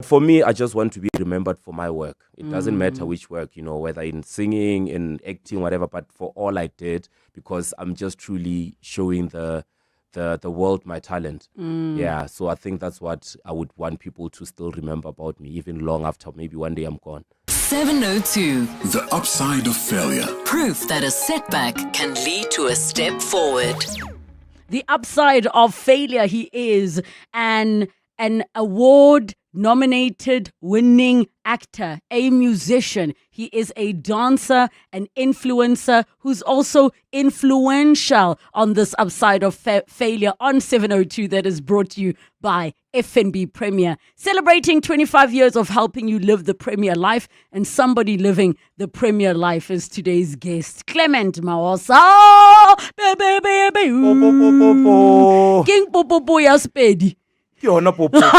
for me, I just want to be remembered for my work. It doesn't matter which work, whether in singing, in acting, whatever, but for all I did, because I'm just truly showing the world my talent. Yeah, so I think that's what I would want people to still remember about me, even long after maybe one day I'm gone. 702. The upside of failure. Proof that a setback can lead to a step forward. The upside of failure. He is an award-nominated winning actor, a musician. He is a dancer, an influencer who's also influential on this upside of failure on 702 that is brought to you by FNB Premier. Celebrating 25 years of helping you live the Premier life, and somebody living the Premier life is today's guest, Clement Maosa. King Popo ya Spedi. You're not Popo. So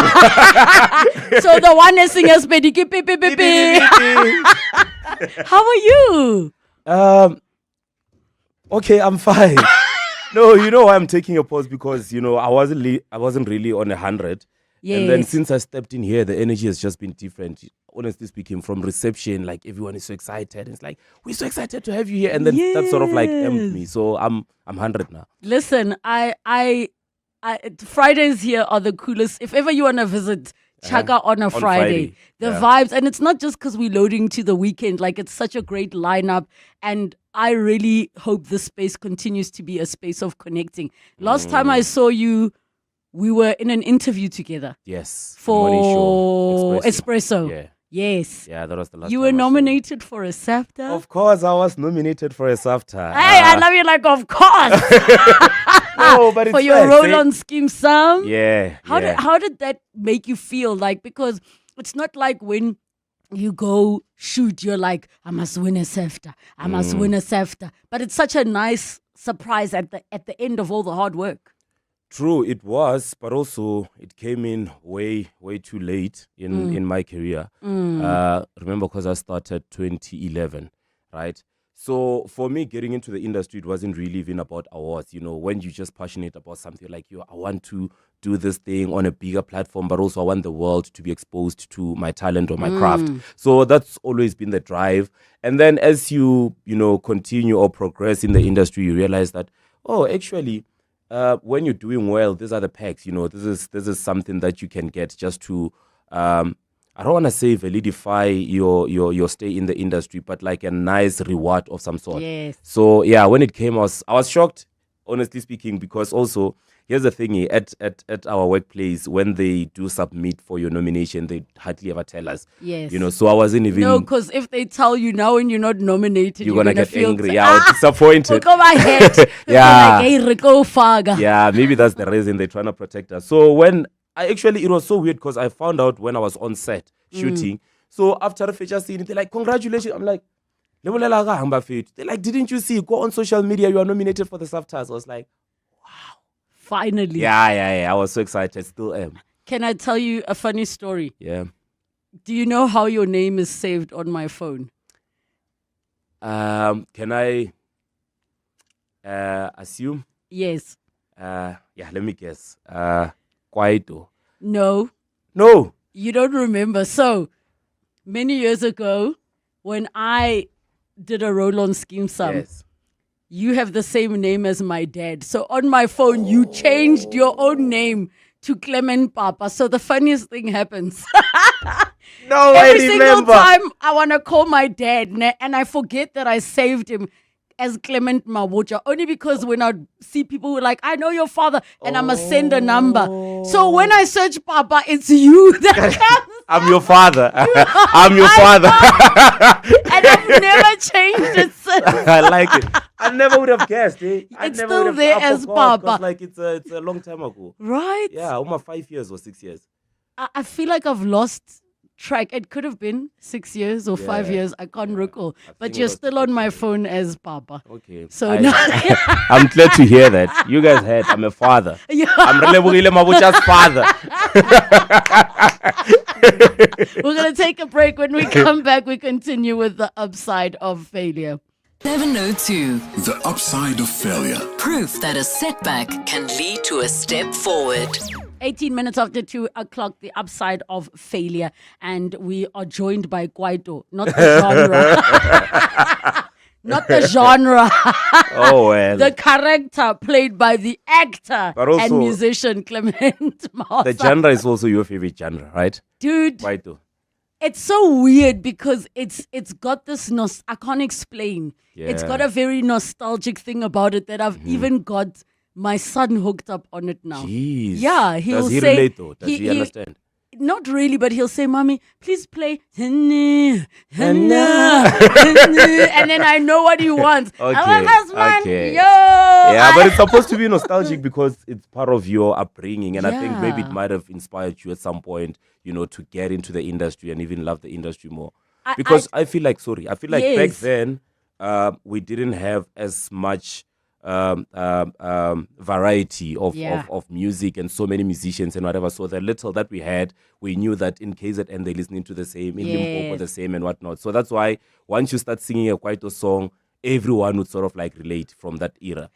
the one that sings Spedi. How are you? Okay, I'm fine. No, why I'm taking a pause, because I wasn't really on 100. Yes. And then since I stepped in here, the energy has just been different. Honestly speaking, from reception, like everyone is so excited. It's like, we're so excited to have you here, and then that sort of like amped me. So I'm 100 now. Listen, I Fridays here are the coolest. If ever you want to visit Chaka on a Friday. The vibes, and it's not just because we're loading to the weekend, like it's such a great lineup, and I really hope this space continues to be a space of connecting. Last time I saw you, we were in an interview together. Yes. For Morning show. Espresso. Yeah. Yes. Yeah, that was the last You time were I saw nominated for a SAFTA. Of course, I was nominated for a SAFTA. Hey, I love you like, of course. No, but it's for your fact, role on Skeem Saam. Yeah. How did that make you feel? Like, because it's not like when you go shoot, you're like, I must win a SAFTA. I must win a SAFTA. But it's such a nice surprise at the end of all the hard work. True, it was, but also it came in way too late in my career. Remember, because I started 2011, right? So for me, getting into the industry, it wasn't really even about awards. When you're just passionate about something, like, I want to do this thing on a bigger platform, but also I want the world to be exposed to my talent or my craft. So that's always been the drive. And then as you continue or progress in the industry, you realize that, actually, when you're doing well, these are the perks. This is something that you can get just to, I don't want to say validify your stay in the industry, but like a nice reward of some sort. Yes. So yeah, when it came, I was shocked, honestly speaking, because also here's the thing: at our workplace, when they do submit for your nomination, they hardly ever tell us. Yes. So I wasn't even. No, because if they tell you now and you're not nominated, you're gonna get feel angry. Yeah, I was disappointed. Go my head. Yeah. Yeah, maybe that's the reason they're trying to protect us. So when it was so weird, because I found out when I was on set shooting. So after the feature scene, they're like, congratulations. I'm like, they're like, didn't you see? Go on social media, you are nominated for the SAFTAs. I was like, wow. Finally. Yeah. I was so excited. Still am. Can I tell you a funny story? Yeah. Do you know how your name is saved on my phone? Can I assume? Yes. Let me guess. Kwaito. No. You don't remember. So, many years ago, when I did a role on Skeem Saam, Yes. you have the same name as my dad. So, on my phone, you changed your own name to Clement Papa. So, the funniest thing happens. No, Every single time I want to call my dad, and I forget that I saved him as Clement Mabotja, only because when I see people who are like, I know your father, and I must send a number. So when I search Papa, it's you that comes. I'm your father. I'm your father. And I've never changed it since. I like it. I never would have guessed. It's still there as Papa. Like it's a long time ago. Right? Yeah, almost 5 years or 6 years. I feel like I've lost track. It could have been 6 years or 5 years. I can't recall. But you're still on my phone as Papa. Okay. So now I'm glad to hear that. You guys heard I'm a father. Yeah. I'm Relebogile Mabotja's father. We're going to take a break. When we come back, we continue with the upside of failure. 702. The upside of failure. Proof that a setback can lead to a step forward. 18 minutes after 2 o'clock, the upside of failure. And we are joined by Kwaito, not the genre. Not the genre. Oh, well. The character played by the actor But also- and musician Clement Maosa. The genre is also your favorite genre, right? Dude, Kwaito. it's so weird because it's got this I can't explain. It's Yeah. got a very nostalgic thing about it that I've even got my son hooked up on it now. Jeez. Yeah, he'll Does he say relate though? Does he understand? Not really, but he'll say, "Mommy, please play." And then I know what he wants. Okay, I'm like, "Husband, okay. yo." Yeah, but it's supposed to be nostalgic because it's part of your upbringing. And I think maybe it Yeah. might have inspired you at some point, to get into the industry and even love the industry more. I- Because I feel like back Yes. then, we didn't have as much variety of music and so many musicians and whatever. So the little that we had, we knew that in KZN they're listening to the same, in Limpopo the same and whatnot. So that's why once you start singing a Kwaito song, everyone would sort of like relate from that era.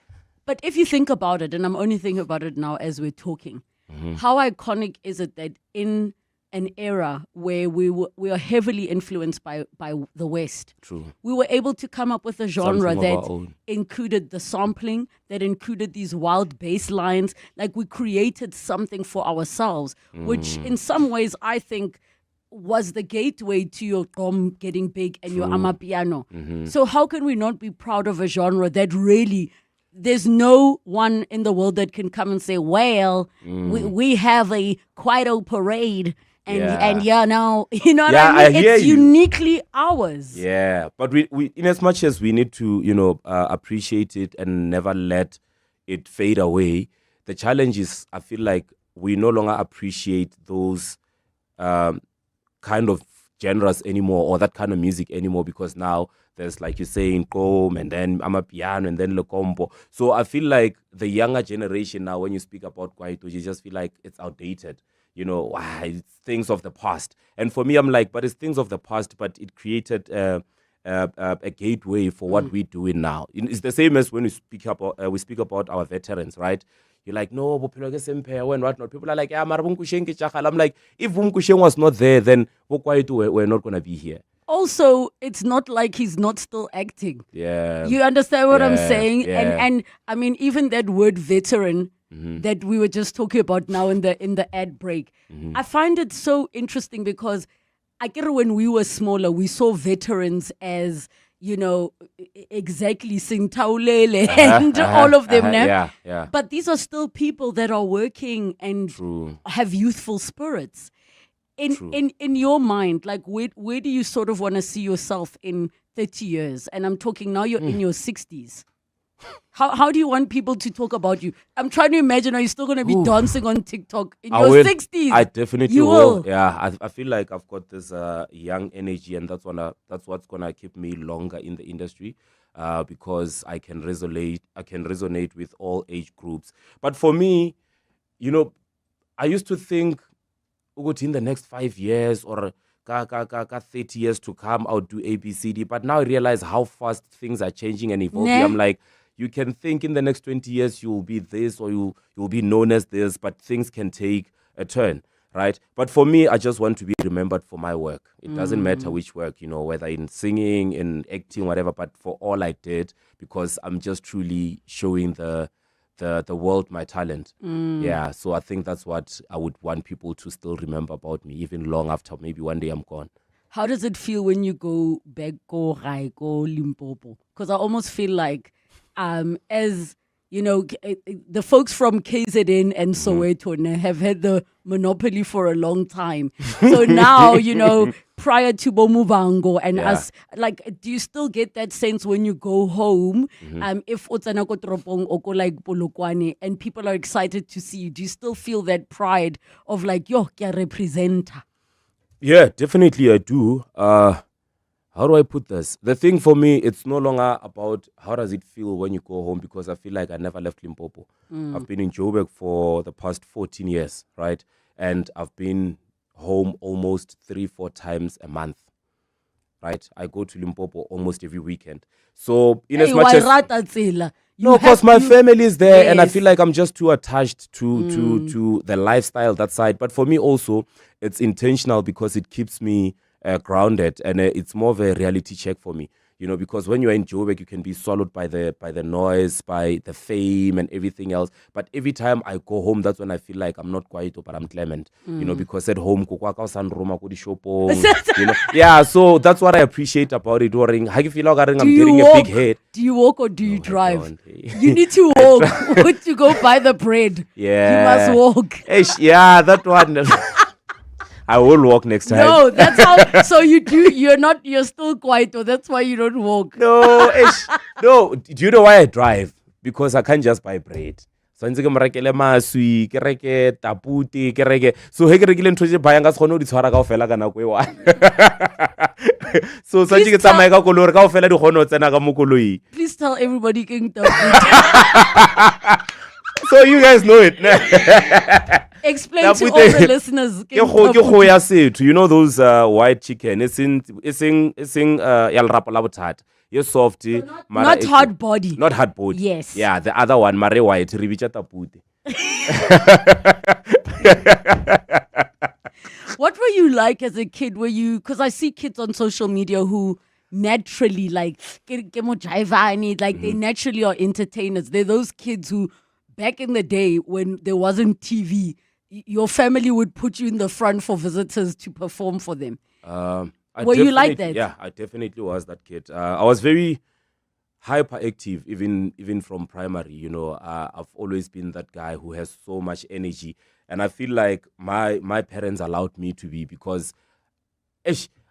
But if you think about it, and I'm only thinking about it now as we're talking, how iconic is it that in an era where we are heavily influenced by the West, True. we were able to come up with a genre Something of our that own. included the sampling, that included these wild bass lines. Like we created something for ourselves, which in some ways I think was the gateway to your getting big and your amapiano. So how can we not be proud of a genre that really, there's no one in the world that can come and say, well, we have a Kwaito parade. And now, you know what I mean? I hear It's you. uniquely ours. Yeah, but we in as much as we need to appreciate it and never let it fade away. The challenge is, I feel like we no longer appreciate those kind of genres anymore, or that kind of music anymore, because now there's, like you're saying, Kom, and then Amapiano, and then Lekompo. So I feel like the younger generation now, when you speak about Kwaito, you just feel like it's outdated. It's things of the past. And for me, I'm like, but it's things of the past, but it created a gateway for what we're doing now. It's the same as when we speak about our veterans, right? You're like, no, bophelo ke sempe when whatnot. People are like, yeah, mara Vumkusheng ke tjagala. I'm like, if Vumkusheng was not there, then Kwaito we're not gonna be here. Also, it's not like he's not still acting. Yeah. You understand what I'm Yeah, saying? yeah. And I mean, even that word veteran that we were just talking about now in the ad break, I find it so interesting because I get when we were smaller, we saw veterans as, exactly Singtaulele and all of them now. Yeah. But these are still people that are working and True. have youthful spirits. True. In your mind, like where do you sort of want to see yourself in 30 years? And I'm talking now you're in your 60s. How do you want people to talk about you? I'm trying to imagine, are you still going to be dancing on TikTok in your 60s? I definitely You will. Yeah, I feel like I've got this young energy, and that's what's gonna keep me longer in the industry, because I can resonate with all age groups. But for me, I used to think, in the next 5 years or 30 years to come, I'll do ABCD. But now I realize how fast things are changing and evolving. Nah. I'm like, you can think in the next 20 years you'll be this, or you'll be known as this, but things can take a turn, right? But for me, I just want to be remembered for my work. It doesn't matter which work, whether in singing, in acting, whatever, but for all I did, because I'm just truly showing the world my talent. Yeah, so I think that's what I would want people to still remember about me, even long after maybe one day I'm gone. How does it feel when you go back, go Limpopo? Because I almost feel like, as the folks from KZN and Soweto have had the monopoly for a long time. So now, prior to Bomubango and us, like, do you still get that sense when you go home? If Otsana ko Tropong or ko like Polokwane and people are excited to see you, do you still feel that pride of like, yo, ke a representa? Yeah, definitely I do. How do I put this? The thing for me, it's no longer about how does it feel when you go home, because I feel like I never left Limpopo. I've been in Joburg for the past 14 years, right? And I've been home almost 3-4 times a month, right? I go to Limpopo almost every weekend. So in as much as No, because my family is there, and I Yes. feel like I'm just too attached to the lifestyle, that side. But for me also, it's intentional because it keeps me grounded, and it's more of a reality check for me. Because when you're in Joburg, you can be swallowed by the noise, by the fame and everything else. But every time I go home, that's when I feel like I'm not Kwaito, but I'm Clement. Because at home, yeah. So that's what I appreciate about it. How you feel like I'm getting a big head? Do you walk or do you I drive? don't. You need to walk to go buy the bread. Yeah. You must walk. Yeah, that one. I will walk next time. No, that's how. So you're still quiet, or that's why you don't walk. No, no. Do you know why I drive? Because I can't just buy bread. So ntse ke mo rekele maswi, ke reke taputi, ke reke. So he ke rekile ntho tse bhayang ka tshono di tshwara kaofela ka nako e one. So ke tsamaya ka koloi kaofela di kgono tsena ka mo koloing. Please tell everybody king So you guys know it. Explain to all the listeners. You know those white chicken. It's in yal rapa la bothata. You're soft. Not hard body. Not hard body. Yes. Yeah, the other one, mare white, ribicha taputi. What were you like as a kid? Because I see kids on social media who naturally like they naturally are entertainers. They're those kids who back in the day when there wasn't TV, your family would put you in the front for visitors to perform for them. Were you like that? Yeah, I definitely was that kid. I was very hyperactive, even from primary. I've always been that guy who has so much energy, and I feel like my parents allowed me to be because,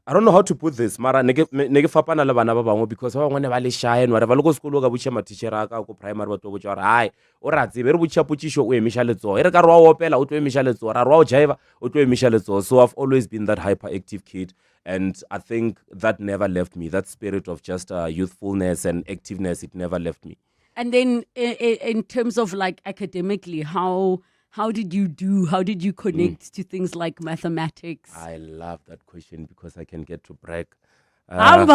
I don't know how to put this. Mara nege fapana le bana ba bangwe because ba bangwe ba le shy and whatever. Loko sekolo ka butša ma-teacher aka ko primary ba tlo botša gore hai o ra tsebe re butša potšišo o emisha letsogo e re ka re wa opela o tlo emisha letsogo ra re wa o jiva o tlo emisha letsogo. So I've always been that hyperactive kid, and I think that never left me. That spirit of just youthfulness and activeness, it never left me. And then in terms of like academically, how did you do? How did you connect to things like mathematics? I love that question because I can get to brag. Higher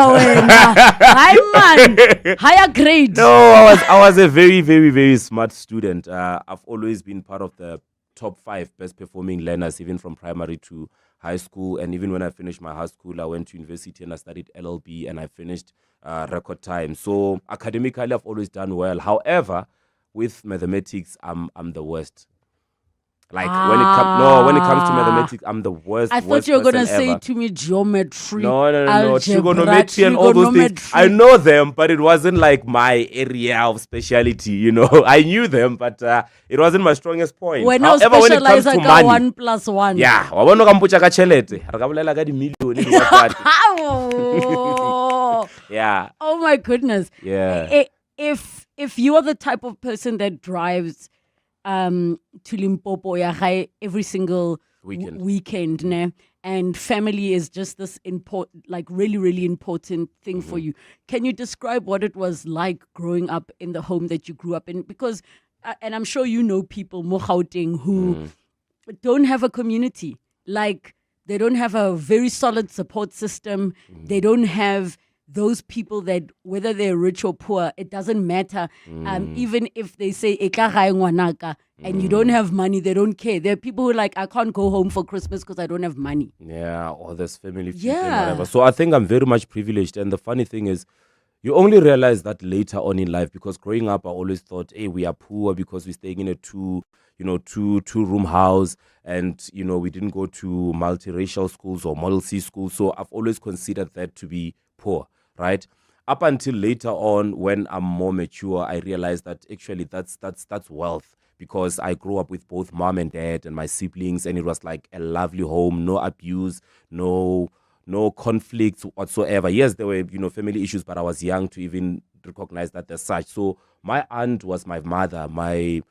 grade. No, I was a very, very, very smart student. I've always been part of the top 5 best performing learners, even from primary to high school. And even when I finished my high school, I went to university and I studied LLB and I finished record time. So academically, I've always done well. However, with mathematics, I'm the worst. Like when it comes to mathematics, I'm the worst. I thought you were gonna say to me geometry. No, trigonometry and all those things. I know them, but it wasn't like my area of speciality. I knew them, but it wasn't my strongest point. However, when it comes to money, 1 plus 1. Yeah, wa bona ka mpucha ka chelete. Re ka bolela ka di million Yeah. Oh my goodness. Yeah. If you are the type of person that drives to Limpopo every single weekend, ne? And family is just this important, like really, really important thing for you. Can you describe what it was like growing up in the home that you grew up in? Because, and I'm sure you know people, Gauteng, who don't have a community. Like, they don't have a very solid support system. They don't have those people that, whether they're rich or poor, it doesn't matter. Even if they say, and you don't have money, they don't care. There are people who are like, I can't go home for Christmas because I don't have money. Yeah, or there's family feud and whatever. So I think I'm very much privileged. And the funny thing is, you only realize that later on in life, because growing up, I always thought, hey, we are poor because we're staying in a two-room house, and we didn't go to multiracial schools or Model C schools. So I've always considered that to be poor, right? Up until later on, when I'm more mature, I realized that actually that's wealth, because I grew up with both mom and dad and my siblings, and it was like a lovely home, no abuse, no conflicts whatsoever. Yes, there were family issues, but I was young to even recognize that as such. So my aunt was my mother, my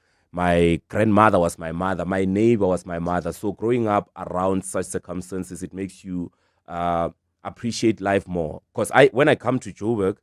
grandmother was my mother, my neighbor was my mother. So growing up around such circumstances, it makes you appreciate life more. Because when I come to Joburg,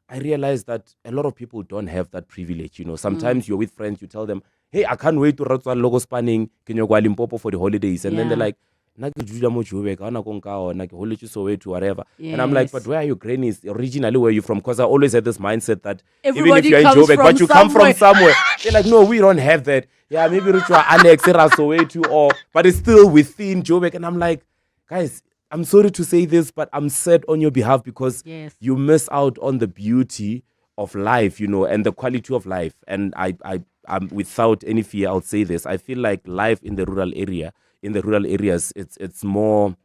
I realize that a lot of people don't have that privilege. Sometimes you're with friends, you tell them, hey, I can't wait to Ratswan Logo Spanning, can you go Limpopo for the holidays? And then they're like, nna ke dula mo Joburg, ha ona ko nka ona, ke holetse Soweto, whatever. And I'm like, but where are your grannies? Originally, where are you from? Because I always had this mindset that Everybody even if you're in comes Joburg, from but you come from somewhere. somewhere. They're like, no, we don't have that. Yeah, maybe Richwa Annex, Soweto, but it's still within Joburg. And I'm like, guys, I'm sorry to say this, but I'm sad on your behalf because you miss out on the beauty of life, and the quality of life. And I'm without any fear, I'll say this. I feel like life in the rural areas, it's more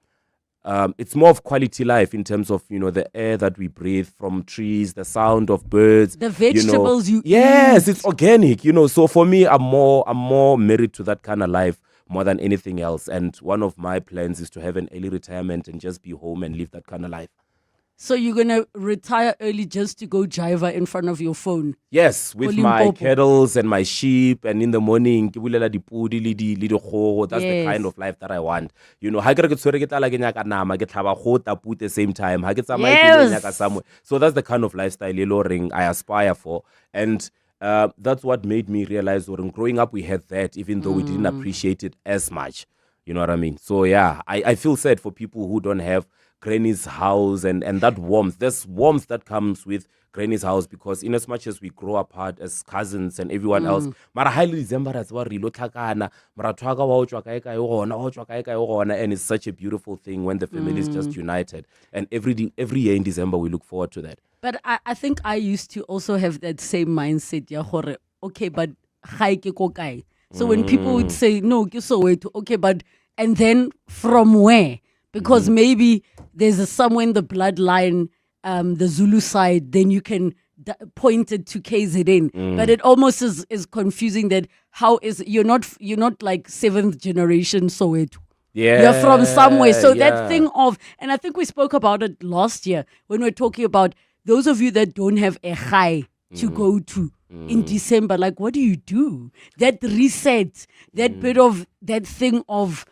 of quality life in terms of, the air that we breathe from trees, the sound of birds, the vegetables you yes, eat. it's organic, So for me, I'm more married to that kind of life more than anything else. And one of my plans is to have an early retirement and just be home and live that kind of life. So you're going to retire early just to go jive in front of your phone? Yes, with my Limpopo. kettles and my sheep, and in the morning, that's the kind of life that I want. Ha ke re ke tshwere ke tlala ke nyaka nama, ke tlhaba kgoho, tapu at the same time. Ha ke tsamaye ke ile nyaka somewhere. So that's the kind of lifestyle I aspire for. And that's what made me realize that growing up we had that, even though we didn't appreciate it as much. You know what I mean? So yeah, I feel sad for people who don't have Granny's house and that warmth. There's warmth that comes with Granny's house, because in as much as we grow apart as cousins and everyone else, mara highly December as well, and it's such a beautiful thing when the family is just united. And every year in December we look forward to that. But I think I used to also have that same mindset. Ya gore, okay, but ga ke ko kae? So when people would say, no, ke Soweto, okay, but and then from where? Because maybe there's somewhere in the bloodline, the Zulu side, then you can point it to KZN. But it almost is confusing that you're not like 7th generation Soweto. Yeah, you're from somewhere. So that thing of, and I think we spoke about it last year when we were talking about those of you that don't have a high to go to in December, like what do you do? That reset, that bit of that thing of,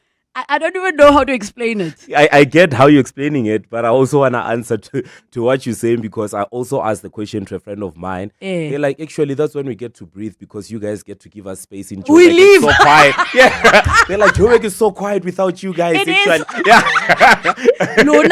I don't even know how to explain it. I get how you're explaining it, but I also want to answer to what you're saying, because I also asked the question to a friend of mine. They're like, actually, that's when we get to breathe, because you guys get to give us space in Joburg. We leave. It's so quiet. Yeah. They're like, Joburg is so quiet without you guys. It actually. is. Yeah. No,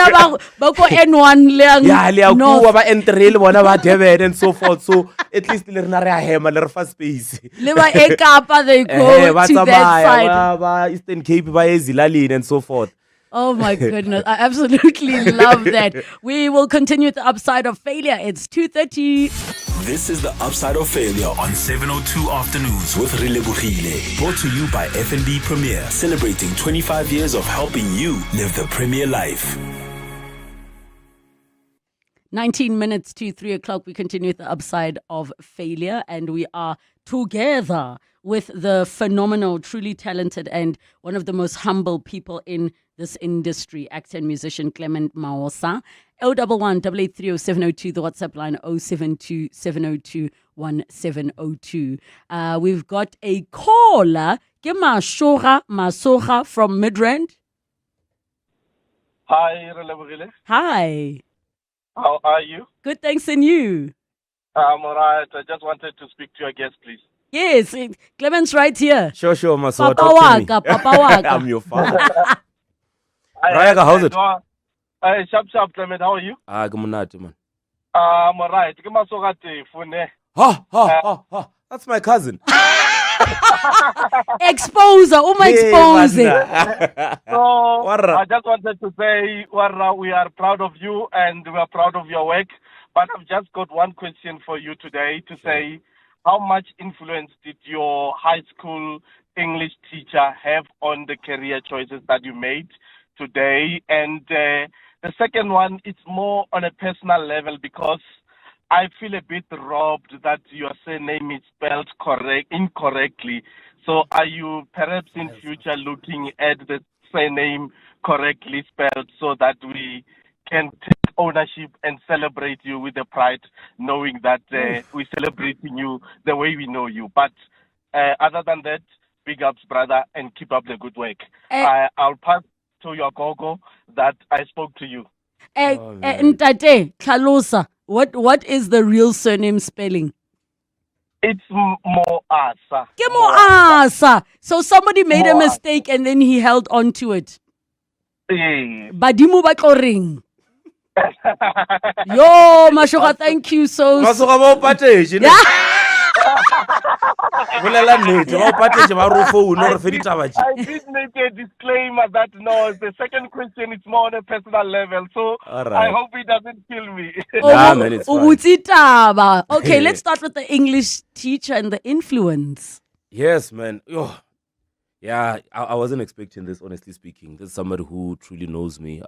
ba ko N1 lang. Yeah, le a ba N3 bona ba Durban and so forth. So at least le rena re a hema le re fa space. Le ba eKapa, they go to that side. Ba Eastern Cape ba eZilalini and so forth. Oh my goodness. I absolutely love that. We will continue with the upside of failure. It's 2:30. This is the Upside of Failure on 702 Afternoons with Relebogile. Brought to you by F&B Premier, celebrating 25 years of helping you live the premier life. 19 minutes to 3 o'clock. We continue with the upside of failure, and we are together with the phenomenal, truly talented, and one of the most humble people in this industry, actor and musician Clement Maosa. 011-883-0702, the WhatsApp line 072-702-1702. We've got a caller, ke Masoga from Midrand. Hi, Relebogile. Hi. How are you? Good, thanks, and you? I'm all right. I just wanted to speak to your guest, please. Yes, Clement's right here. Sure, Maso. Papa waka, Papa waka. I'm your father. Raya, how's it? Sharp, Clement. How are you? Good morning, man. I'm all right. That's my cousin. Exposer, expose it. So, I just wanted to say, we are proud of you and we are proud of your work. But I've just got one question for you today to say, how much influence did your high school English teacher have on the career choices that you made today? And the second one, it's more on a personal level, because I feel a bit robbed that your surname is spelled incorrectly. So are you perhaps in future looking at the surname correctly spelled so that we can take ownership and celebrate you with the pride, knowing that we're celebrating you the way we know you? But other than that, big ups, brother, and keep up the good work. I'll pass to your gogo that I spoke to you. Ntate Tlhalosa, what is the real surname spelling? It's Moasa. Moasa. So somebody made a mistake and then he held on to it. Yeah. Badimo ba tlo reng? Yo, Mashoka, thank you so much. Masoga ba o patetše, ne? Bolela nnete, ba o patetše ba re phone re fe ditaba tše. I did make a disclaimer that no, the second question is more on a personal level, so Alright. I hope it doesn't kill me. Nah, man, it's fine. Ubutitaba. Okay, let's start with the English teacher and the influence. Yes, man. Oh. Yeah, I wasn't expecting this, honestly speaking. This is somebody who truly knows me.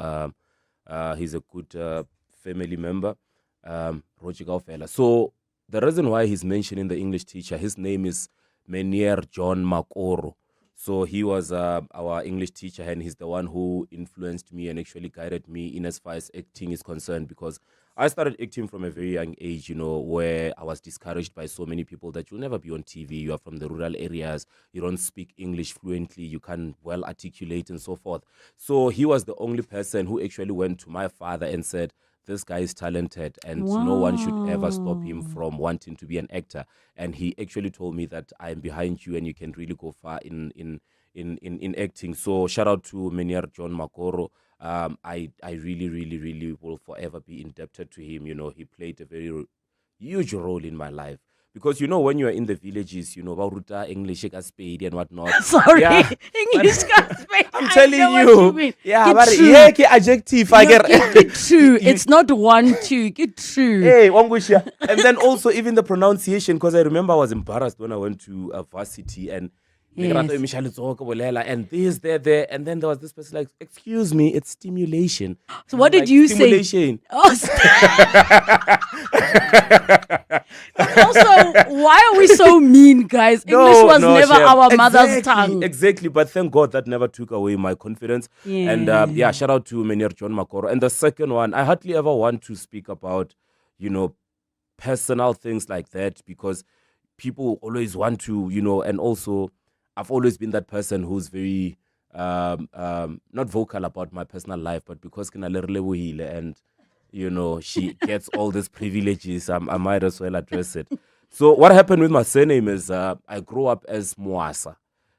He's a good family member. Roger Gaufela. So the reason why he's mentioning the English teacher, his name is Menier John Makoro. So he was our English teacher, and he's the one who influenced me and actually guided me in as far as acting is concerned, because I started acting from a very young age, where I was discouraged by so many people that you'll never be on TV. You are from the rural areas. You don't speak English fluently. You can't well articulate and so forth. So he was the only person who actually went to my father and said, this guy is talented and no one should ever stop him from wanting to be an actor. And he actually told me that I'm behind you and you can really go far in acting. So shout out to Menier John Makoro. I really, really, really will forever be indebted to him. He played a very huge role in my life. Because, when you are in the villages, Baruta, English, Spade and whatnot. Sorry, Yeah. English Spade. I'm telling I know you. what mean. Yeah, Get but true. yeah, adjective. I get Get true. It's not 1, 2. Get true. Hey, Wangusha. And then also even the pronunciation, because I remember I was embarrassed when I went to varsity and Yes. and this, there, and then there was this person like, excuse me, it's stimulation. So what did Like, you say? stimulation. Oh, but also, why are we so mean, guys? English was never Chef. our mother's tongue. Exactly, but thank God that never took away my confidence. Yeah. And shout out to Menier John Makoro. And the second one, I hardly ever want to speak about, personal things like that, because people always want to, and also I've always been that person who's very not vocal about my personal life, but because Relebogile and she gets all these privileges, I might as well address it. So what happened with my surname is I grew up as Maosa,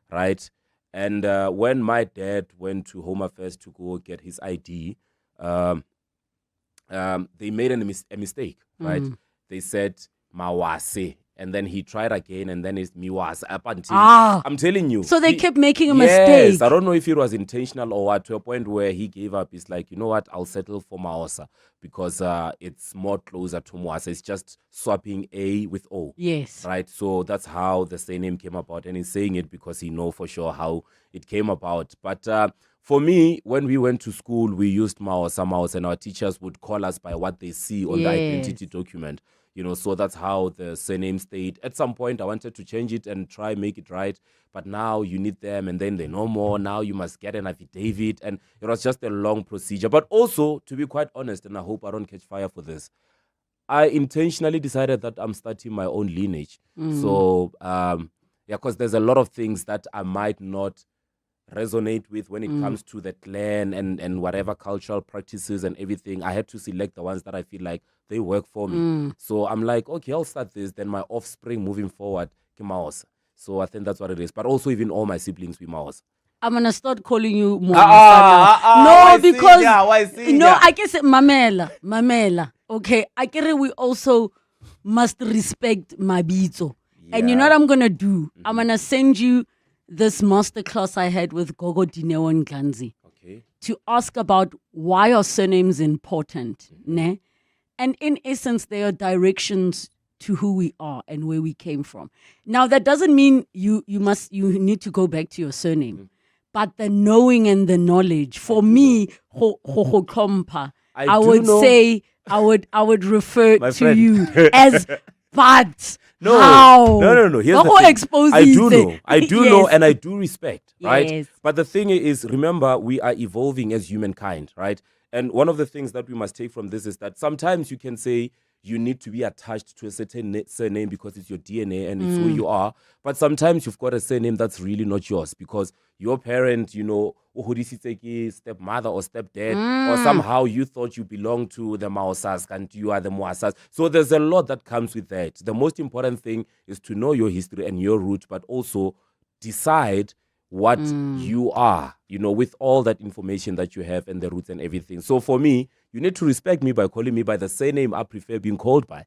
right? And when my dad went to Home Affairs to go get his ID, they made a mistake, right? They said Mawase. And then he tried again, and then it's Miwas up until I'm telling you. So they kept making a Yes, mistake. I don't know if it was intentional or what, to a point where he gave up. He's like, you know what, I'll settle for Maosa because it's more closer to Moasa. It's just swapping A with O. Yes. Right? So that's how the surname came about. And he's saying it because he knows for sure how it came about. But for me, when we went to school, we used Maosa, and our teachers would call us by what they see on the identity document. So that's how the surname stayed. At some point, I wanted to change it and try make it right. But now you need them, and then they know more. Now you must get an affidavit. And it was just a long procedure. But also, to be quite honest, and I hope I don't catch fire for this, I intentionally decided that I'm starting my own lineage. So, because there's a lot of things that I might not resonate with when it comes to the clan and whatever cultural practices and everything. I had to select the ones that I feel like they work for me. So I'm like, okay, I'll start this. Then my offspring moving forward, Maosa. So I think that's what it is. But also even all my siblings, we Maosa. I'm gonna start calling you Moasa. No, because I guess Mamela. Okay, I get it. We also must respect Mabito. And you know what I'm gonna do? I'm gonna send you this masterclass I had with Gogo Dineo and Ganzi to ask about why are surnames important, ne? And in essence, they are directions to who we are and where we came from. Now, that doesn't mean you need to go back to your surname, but the knowing and the knowledge. For me, I would refer to you as but. No. Here's the thing. I do know, and I do respect, right? Yes. But the thing is, remember, we are evolving as humankind, right? And one of the things that we must take from this is that sometimes you can say you need to be attached to a certain surname because it's your DNA and it's who you are. But sometimes you've got a surname that's really not yours because your parent, stepmother or stepdad, or somehow you thought you belonged to the Maosas and you are the Moasas. So there's a lot that comes with that. The most important thing is to know your history and your root, but also decide what you are, with all that information that you have and the roots and everything. So for me, you need to respect me by calling me by the same name I prefer being called by.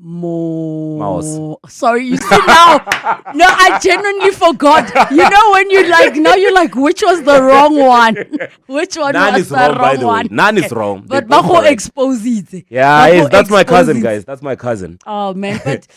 Maosa. Sorry, you see now. No, I genuinely forgot. When you're like, which was the wrong one? Which one None was is the wrong, by wrong the one? way. None is wrong. But They're both Bako correct. exposes it. Yeah, Bako that's my cousin, exposes. guys. That's my cousin. Oh man, but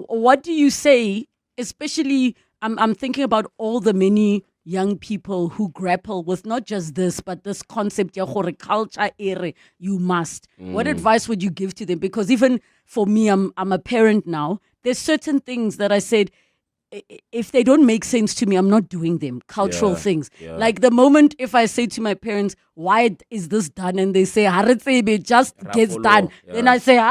what do you say? Especially, I'm thinking about all the many young people who grapple with not just this, but this concept, ya gore culture ere, you must. What advice would you give to them? Because even for me, I'm a parent now. There's certain things that I said, if they don't make sense to me, I'm not doing them. Cultural things. Yeah. Like the moment if I say to my parents, why is this done? And they say, it just gets done. Yeah. Then I say,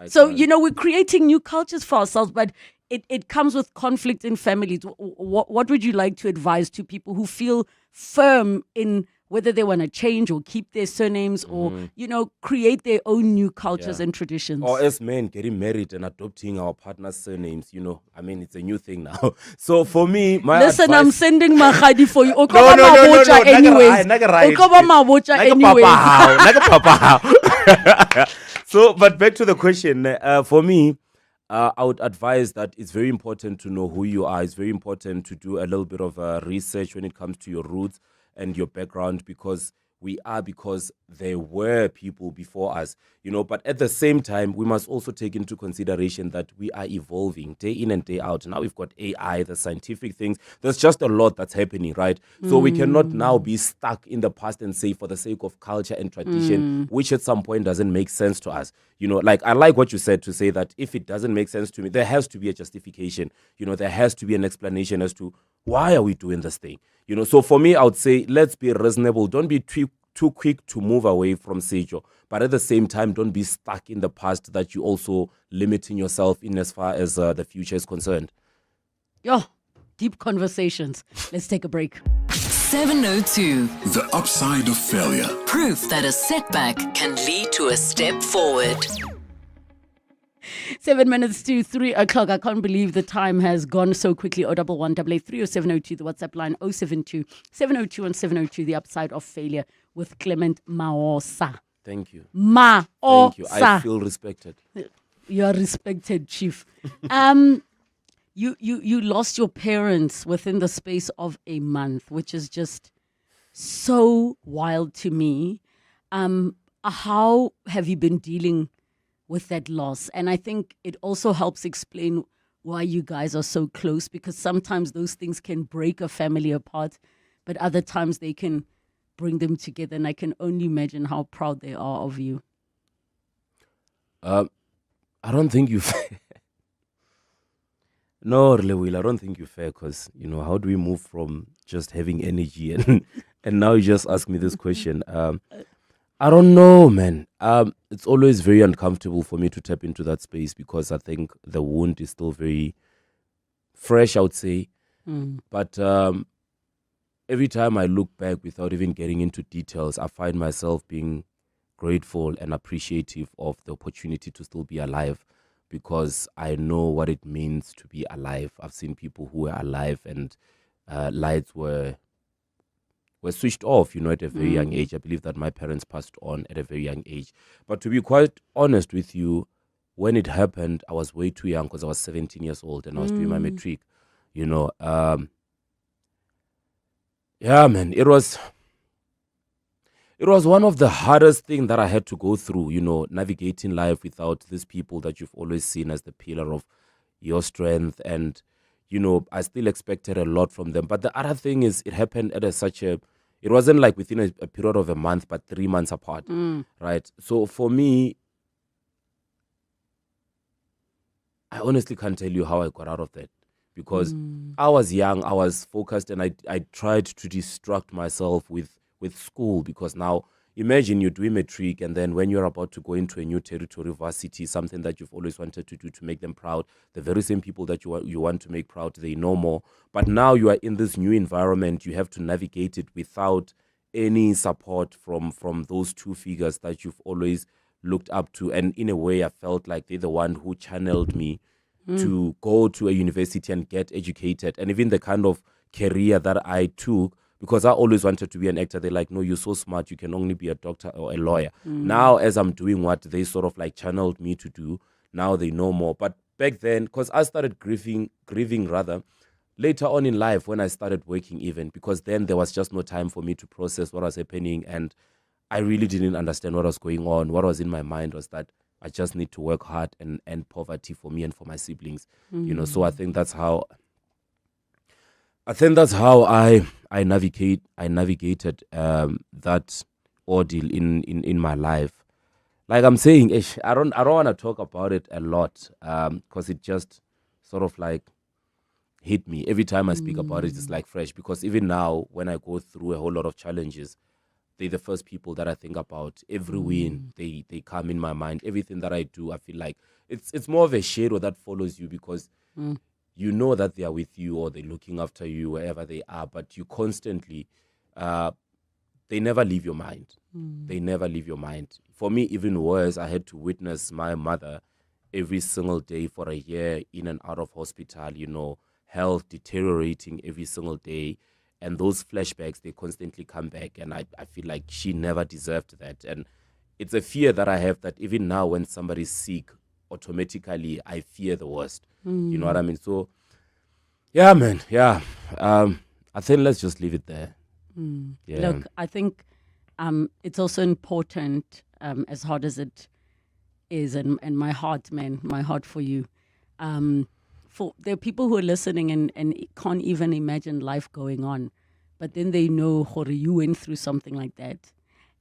So, we're creating new cultures for ourselves, but it comes with conflict in families. What would you like to advise to people who feel firm in whether they want to change or keep their surnames or, create their own new cultures and traditions? Or as men getting married and adopting our partner's surnames, it's a new thing now. So for me, my Listen, advice... I'm sending Mahadi for you. No. Anyways. So, but back to the question. For me, I would advise that it's very important to know who you are. It's very important to do a little bit of research when it comes to your roots and your background, because there were people before us, but at the same time, we must also take into consideration that we are evolving day in and day out. Now we've got AI, the scientific things. There's just a lot that's happening, right? So we cannot now be stuck in the past and say for the sake of culture and tradition, which at some point doesn't make sense to us. I like what you said to say that if it doesn't make sense to me, there has to be a justification. There has to be an explanation as to why are we doing this thing. So for me, I would say, let's be reasonable. Don't be too quick to move away from Sejo. But at the same time, don't be stuck in the past that you also limiting yourself in as far as the future is concerned. Deep conversations. Let's take a break. 702. The upside of failure. Proof that a setback can lead to a step forward. 7 minutes to 3 o'clock. I can't believe the time has gone so quickly. 011-883 or 702, the WhatsApp line 072 702 and 702, the upside of failure with Clement Maosa. Thank you. Maosa. Thank you. I feel respected. You are respected, Chief. You lost your parents within the space of a month, which is just so wild to me. How have you been dealing with that loss? And I think it also helps explain why you guys are so close, because sometimes those things can break a family apart, but other times they can bring them together. And I can only imagine how proud they are of you. I don't think you No, Relebogile, I don't think you're fair, because, how do we move from just having energy and now you just ask me this question? I don't know, man. It's always very uncomfortable for me to tap into that space, because I think the wound is still very fresh, I would say. But every time I look back without even getting into details, I find myself being grateful and appreciative of the opportunity to still be alive, because I know what it means to be alive. I've seen people who were alive and lights were switched off, at a very young age. I believe that my parents passed on at a very young age. But to be quite honest with you, when it happened, I was way too young, because I was 17 years old and I was doing my matric. Yeah, man, it was one of the hardest things that I had to go through, navigating life without these people that you've always seen as the pillar of your strength. And, I still expected a lot from them. But the other thing is, it happened at it wasn't like within a period of a month, but 3 months apart, right? So for me, I honestly can't tell you how I got out of that, because I was young, I was focused, and I tried to distract myself with school, because now imagine you're doing matric, and then when you're about to go into a new territory, varsity, something that you've always wanted to do to make them proud, the very same people that you want to make proud, they know more. But now you are in this new environment, you have to navigate it without any support from those two figures that you've always looked up to. And in a way, I felt like they're the one who channeled me to go to a university and get educated. And even the kind of career that I took, because I always wanted to be an actor, they're like, no, you're so smart, you can only be a doctor or a lawyer. Now, as I'm doing what they sort of like channeled me to do, now they know more. But back then, because I started grieving rather, later on in life when I started working even, because then there was just no time for me to process what was happening, and I really didn't understand what was going on. What was in my mind was that I just need to work hard and end poverty for me and for my siblings. So I think that's how I navigated that ordeal in my life. Like I'm saying, I don't want to talk about it a lot because it just sort of like hit me every time I speak about it. It's like fresh, because even now when I go through a whole lot of challenges, they're the first people that I think about. Every win, they come in my mind. Everything that I do, I feel like it's more of a shadow that follows you, because you know that they are with you or they're looking after you wherever they are, but you constantly, they never leave your mind. They never leave your mind. For me, even worse, I had to witness my mother every single day for a year in and out of hospital, health deteriorating every single day. And those flashbacks, they constantly come back. And I feel like she never deserved that. And it's a fear that I have, that even now when somebody's sick, automatically I fear the worst. You know what I mean? So, yeah, man. Yeah. I think let's just leave it there. Yeah. Look, I think it's also important, as hard as it is, and my heart, man, my heart for you. There are people who are listening and can't even imagine life going on, but then they know, Hore, you went through something like that,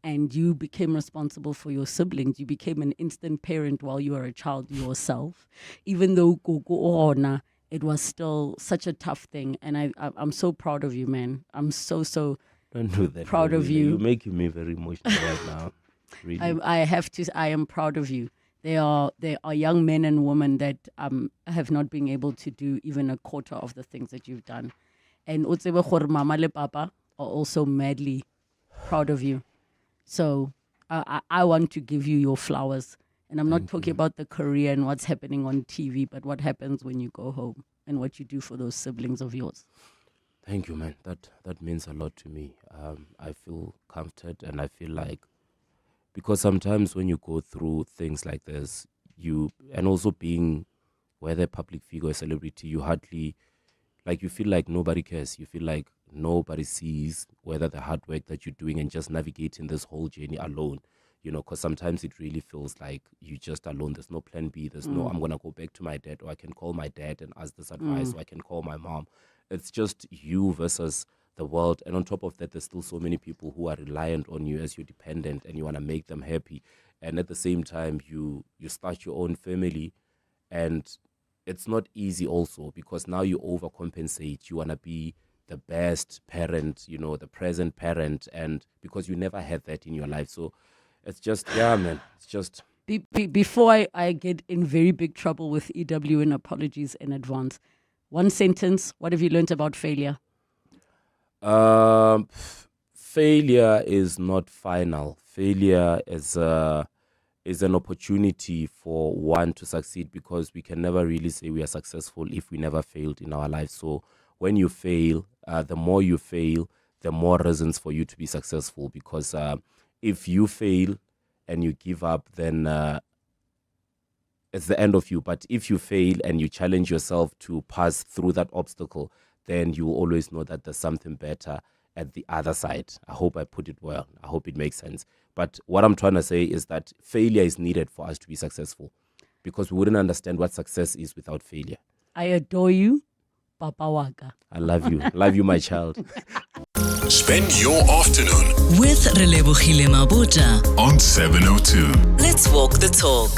and you became responsible for your siblings. You became an instant parent while you were a child yourself, even though it was still such a tough thing. And I'm so proud of you, man. I'm so Don't do that, proud of you. You're making me very emotional right now. Really. I am proud of you. There are young men and women that have not been able to do even a quarter of the things that you've done. And Mama le Papa are also madly proud of you. So I want to give you your flowers. And I'm not talking about the career and what's happening on TV, but what happens when you go home and what you do for those siblings of yours. Thank you, man. That means a lot to me. I feel comforted, and I feel like, because sometimes when you go through things like this, and also being, whether a public figure or a celebrity, you hardly, like, you feel like nobody cares. You feel like nobody sees whether the hard work that you're doing and just navigating this whole journey alone, because sometimes it really feels like you're just alone. There's no plan B. There's no, I'm going to go back to my dad, or I can call my dad and ask this advice, or I can call my mom. It's just you versus the world. And on top of that, there's still so many people who are reliant on you as your dependent, and you want to make them happy. And at the same time, you start your own family, and it's not easy also, because now you overcompensate. You want to be the best parent, the present parent, and because you never had that in your life. So it's just, yeah, man, it's just... Before I get in very big trouble with EW, and apologies in advance, one sentence, what have you learned about failure? Failure is not final. Failure is an opportunity for one to succeed, because we can never really say we are successful if we never failed in our lives. So when you fail, the more you fail, the more reasons for you to be successful. Because if you fail and you give up, then it's the end of you. But if you fail and you challenge yourself to pass through that obstacle, then you will always know that there's something better at the other side. I hope I put it well. I hope it makes sense. But what I'm trying to say is that failure is needed for us to be successful, because we wouldn't understand what success is without failure. I adore you, Papa Waka. I love you. Love you, my child. Spend your afternoon with Relebogile Mabotja on 702. Let's walk the talk.